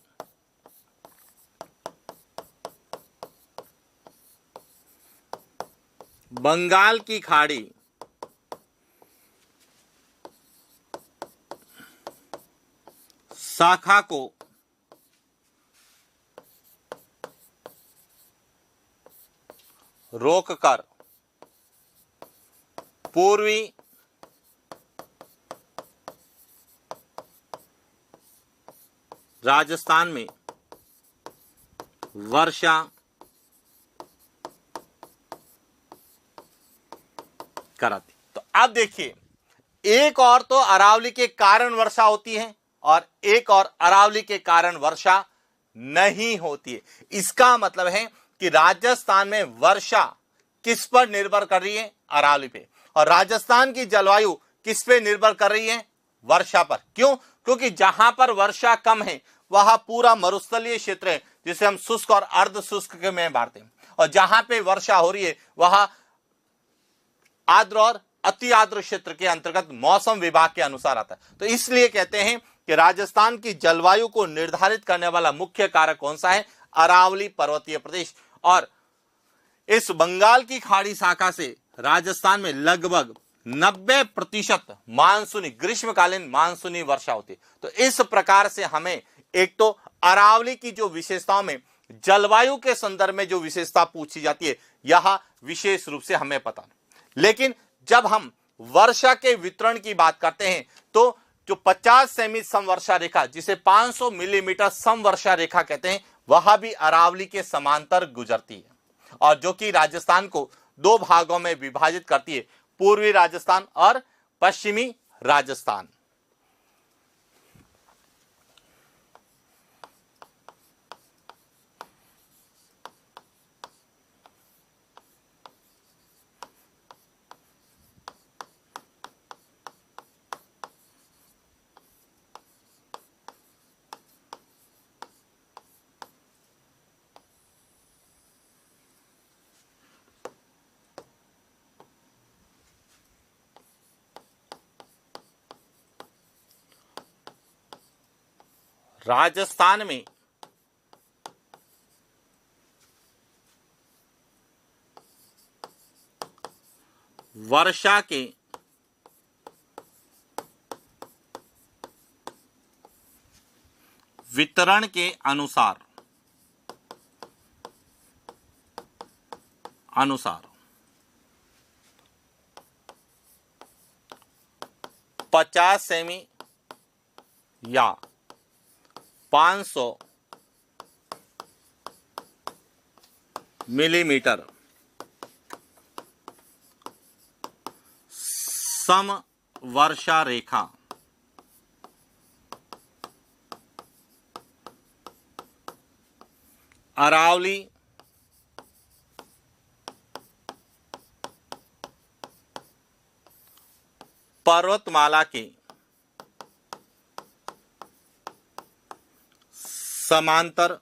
[SPEAKER 1] बंगाल की खाड़ी शाखा को रोककर पूर्वी राजस्थान में वर्षा कराती। तो अब देखिए, एक और तो अरावली के कारण वर्षा होती है और एक और अरावली के कारण वर्षा नहीं होती है। इसका मतलब है कि राजस्थान में वर्षा किस पर निर्भर कर रही है? अरावली पे। और राजस्थान की जलवायु किस पे निर्भर कर रही है? वर्षा पर। क्यों? क्योंकि जहां पर वर्षा कम है वह पूरा मरुस्थलीय क्षेत्र है, जिसे हम शुष्क और अर्ध शुष्क के में बांटते हैं। और जहां पे वर्षा हो रही है वह आर्द्र और अति आर्द्र क्षेत्र के अंतर्गत मौसम विभाग के अनुसार आता है। तो इसलिए कहते हैं कि राजस्थान की जलवायु को निर्धारित करने वाला मुख्य कारक कौन सा है? अरावली पर्वतीय प्रदेश। और इस बंगाल की खाड़ी शाखा से राजस्थान में लगभग 90% मानसूनी ग्रीष्मकालीन मानसूनी वर्षा होती है। तो इस प्रकार से हमें एक तो अरावली की जो विशेषताओं में जलवायु के संदर्भ में जो विशेषता पूछी जाती है यह विशेष रूप से हमें पता नहीं। लेकिन जब हम वर्षा के वितरण की बात करते हैं तो जो 50 सेमी समवर्षा रेखा, जिसे 500 मिलीमीटर समवर्षा रेखा कहते हैं, वह भी अरावली के समांतर गुजरती है और जो कि राजस्थान को दो भागों में विभाजित करती है, पूर्वी राजस्थान और पश्चिमी राजस्थान। राजस्थान में वर्षा के वितरण के अनुसार 50 सेमी या 500 मिलीमीटर समवर्षा रेखा अरावली पर्वतमाला के समांतर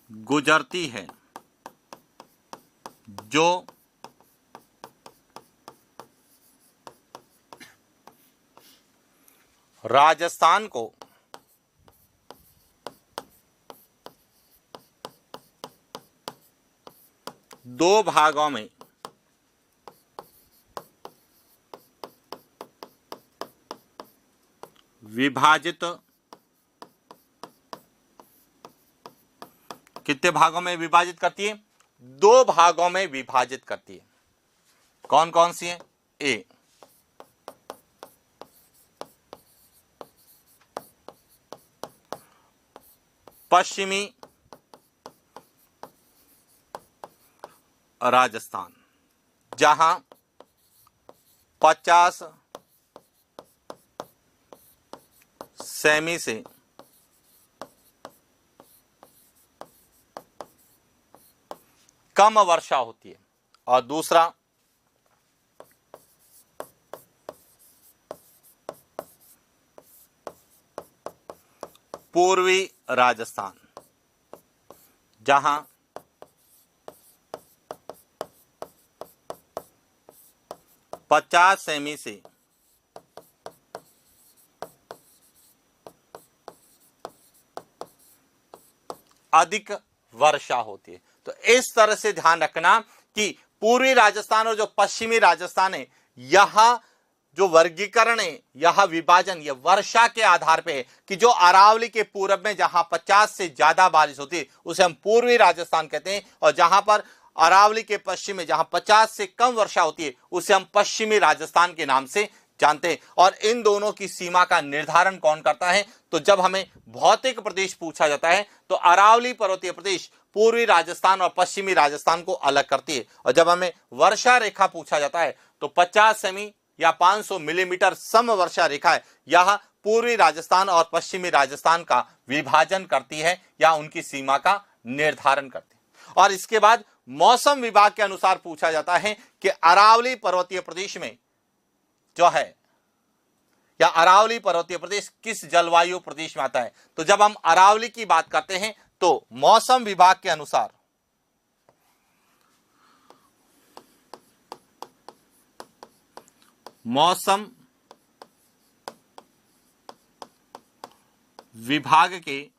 [SPEAKER 1] गुजरती है, जो राजस्थान को दो भागों में विभाजित, कितने भागों में विभाजित करती है? दो भागों में विभाजित करती है। कौन कौन सी है? ए, पश्चिमी राजस्थान, जहां 50 सेमी से कम वर्षा होती है, और दूसरा पूर्वी राजस्थान, जहां 50 सेमी से अधिक वर्षा होती है। तो इस तरह से ध्यान रखना कि पूर्वी राजस्थान और जो पश्चिमी राजस्थान है, यह जो वर्गीकरण है, यह विभाजन, यह वर्षा के आधार पे है कि जो अरावली के पूरब में जहां 50 से ज्यादा बारिश होती है उसे हम पूर्वी राजस्थान कहते हैं, और जहां पर अरावली के पश्चिम में जहां 50 से कम वर्षा होती है उसे हम पश्चिमी राजस्थान के नाम से जानते हैं। और इन दोनों की सीमा का निर्धारण कौन करता है? तो जब हमें भौतिक प्रदेश पूछा जाता है तो अरावली पर्वतीय प्रदेश पूर्वी राजस्थान और पश्चिमी राजस्थान को अलग करती है, और जब हमें वर्षा रेखा पूछा जाता है तो 50 सेमी या 500 मिलीमीटर समवर्षा रेखा है, यह पूर्वी राजस्थान और पश्चिमी राजस्थान का विभाजन करती है या उनकी सीमा का निर्धारण करती है। और इसके बाद मौसम विभाग के अनुसार पूछा जाता है कि अरावली पर्वतीय प्रदेश में जो है, या अरावली पर्वतीय प्रदेश किस जलवायु प्रदेश में आता है? तो जब हम अरावली की बात करते हैं तो मौसम विभाग के अनुसार मौसम विभाग के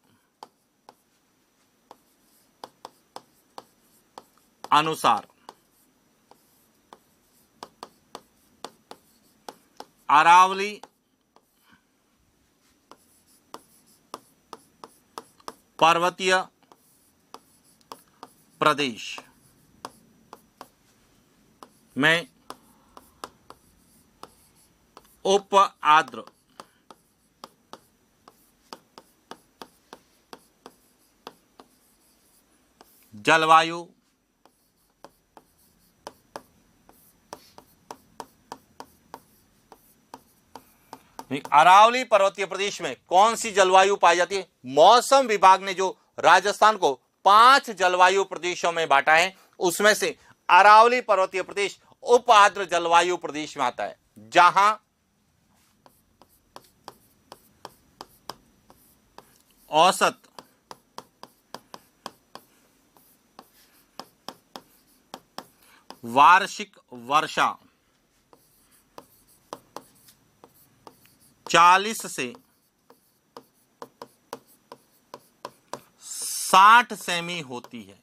[SPEAKER 1] अनुसार अरावली पर्वतीय प्रदेश में उप आर्द्र जलवायु अरावली पर्वतीय प्रदेश में कौन सी जलवायु पाई जाती है? मौसम विभाग ने जो राजस्थान को 5 जलवायु प्रदेशों में बांटा है, उसमें से अरावली पर्वतीय प्रदेश उप आर्द्र जलवायु प्रदेश में आता है, जहां औसत वार्षिक वर्षा 40 से 60 सेमी होती है।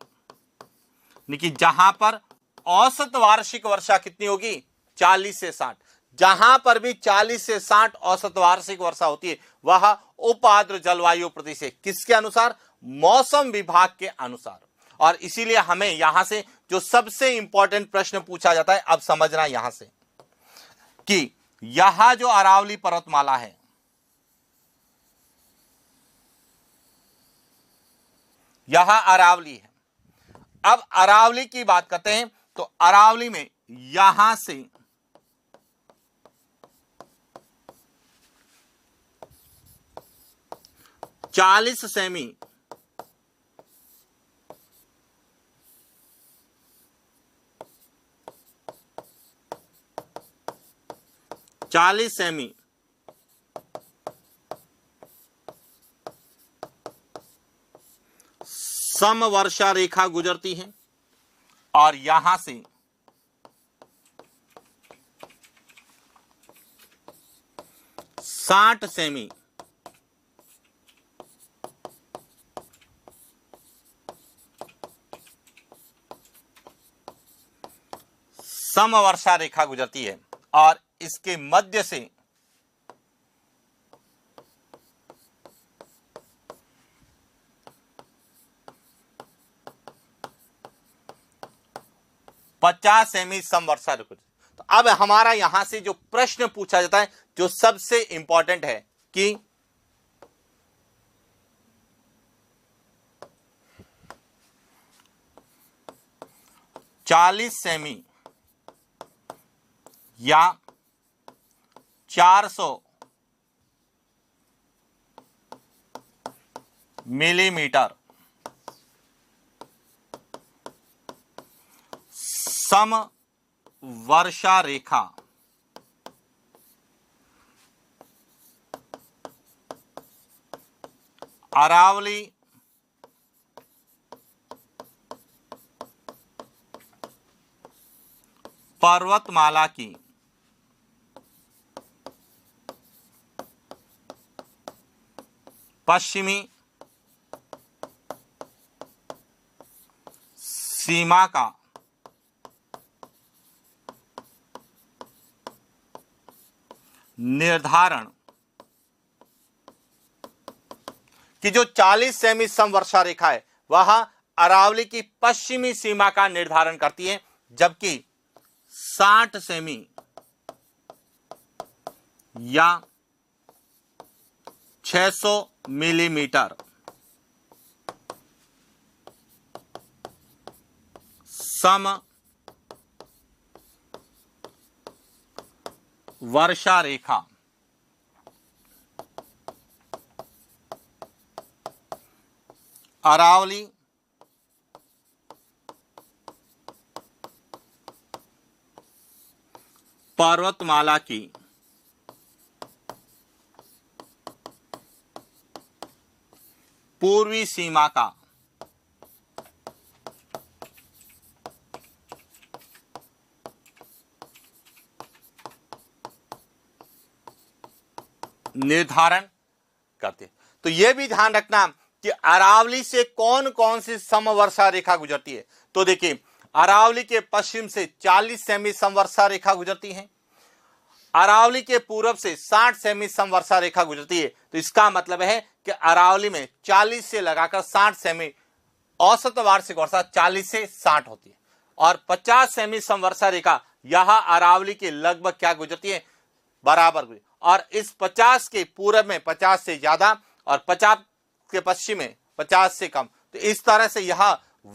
[SPEAKER 1] लेकिन जहां पर औसत वार्षिक वर्षा कितनी होगी? 40 से 60। जहां पर भी 40 से 60 औसत वार्षिक वर्षा होती है, वह उप आर्द्र जलवायु प्रदेश है। किसके अनुसार? मौसम विभाग के अनुसार। और इसीलिए हमें यहां से जो सबसे इंपॉर्टेंट प्रश्न पूछा जाता है, अब समझना यहां से कि यहां जो अरावली पर्वतमाला है, यहां अरावली है। अब अरावली की बात करते हैं तो अरावली में यहां से 40 सेमी समवर्षा रेखा गुजरती है और यहां से 60 सेमी समवर्षा रेखा गुजरती है और इसके मध्य से 50 सेमी समवर्षा रेखा। तो अब हमारा यहां से जो प्रश्न पूछा जाता है, जो सबसे इंपॉर्टेंट है कि चालीस सेमी या 400 मिलीमीटर समवर्षा रेखा अरावली पर्वतमाला की पश्चिमी सीमा का निर्धारण कि जो 40 सेमी समवर्षा रेखा है वह अरावली की पश्चिमी सीमा का निर्धारण करती है, जबकि 60 सेमी या 600 मिलीमीटर समवर्षा रेखा अरावली पर्वतमाला की पूर्वी सीमा का निर्धारण करते। तो यह भी ध्यान रखना कि अरावली से कौन कौन सी समवर्षा रेखा गुजरती है। तो देखिए, अरावली के पश्चिम से 40 सेमी समवर्षा रेखा गुजरती है, अरावली के पूरब से 60 सेमी समवर्षा रेखा गुजरती है। तो इसका मतलब है कि अरावली में 40 से लगाकर 60 सेमी औसत वार्षिक वर्षा 40 से 60 होती है और 50 सेमी समवर्षा रेखा यहां अरावली के लगभग क्या गुजरती है, बराबर गुजरती। और इस 50 के पूरब में 50 से ज्यादा और 50 के पश्चिम में 50 से कम। तो इस तरह से यह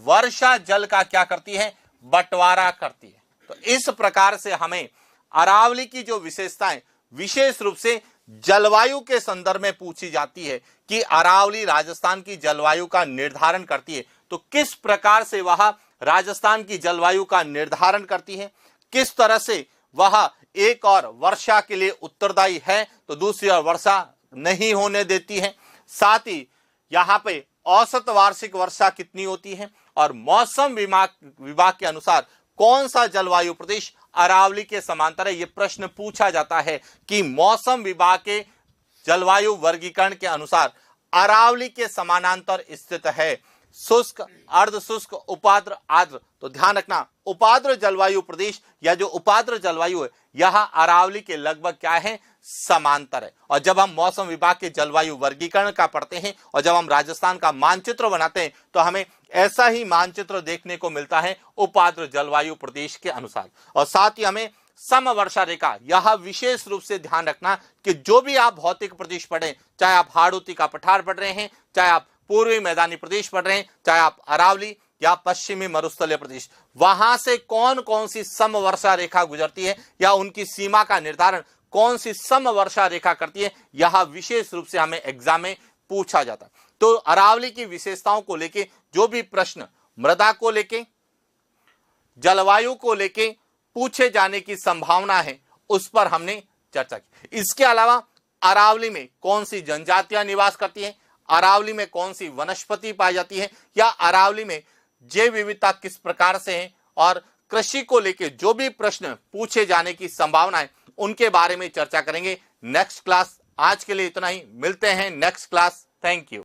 [SPEAKER 1] वर्षा जल का क्या करती है, बंटवारा करती है। तो इस प्रकार से हमें अरावली की जो विशेषताएं विशेष रूप से जलवायु के संदर्भ में पूछी जाती है कि अरावली राजस्थान की जलवायु का निर्धारण करती है, तो किस प्रकार से वह राजस्थान की जलवायु का निर्धारण करती है, किस तरह से वह एक और वर्षा के लिए उत्तरदायी है तो दूसरी ओर वर्षा नहीं होने देती है। साथ ही यहाँ पे औसत वार्षिक वर्षा कितनी होती है और मौसम विभाग के अनुसार कौन सा जलवायु प्रदेश अरावली के समांतर है। यह प्रश्न पूछा जाता है कि मौसम विभाग के जलवायु वर्गीकरण के अनुसार अरावली के समानांतर स्थित है शुष्क, अर्ध शुष्क, उपाद्र, आर्द्र। तो ध्यान रखना, उपाद्र जलवायु प्रदेश या जो उपाद्र जलवायु है यह अरावली के लगभग क्या है, समांतर है। और जब हम मौसम विभाग के जलवायु वर्गीकरण का पढ़ते हैं और जब हम राजस्थान का मानचित्र बनाते हैं तो हमें ऐसा ही मानचित्र देखने को मिलता है उपाद्र जलवायु प्रदेश के अनुसार। और साथ ही हमें समवर्षा रेखा, यह विशेष रूप से ध्यान रखना कि जो भी आप भौतिक प्रदेश पढ़ें, चाहे आप हाड़ौती का पठार पढ़ रहे हैं, चाहे आप पूर्वी मैदानी प्रदेश पढ़ रहे हैं, चाहे आप अरावली या पश्चिमी मरुस्थलीय प्रदेश, वहां से कौन कौन सी समवर्षा रेखा गुजरती है या उनकी सीमा का निर्धारण कौन सी समवर्षा रेखा करती है, यह विशेष रूप से हमें एग्जाम में पूछा जाता है। तो अरावली की विशेषताओं को लेके जो भी प्रश्न मृदा को लेके, जलवायु को लेके पूछे जाने की संभावना है उस पर हमने चर्चा की। इसके अलावा अरावली में कौन सी जनजातियां निवास करती हैं, अरावली में कौन सी वनस्पति पाई जाती है, या अरावली में जैव विविधता किस प्रकार से है, और कृषि को लेके जो भी प्रश्न पूछे जाने की संभावना है उनके बारे में चर्चा करेंगे नेक्स्ट क्लास। आज के लिए इतना ही, मिलते हैं नेक्स्ट क्लास। Thank you.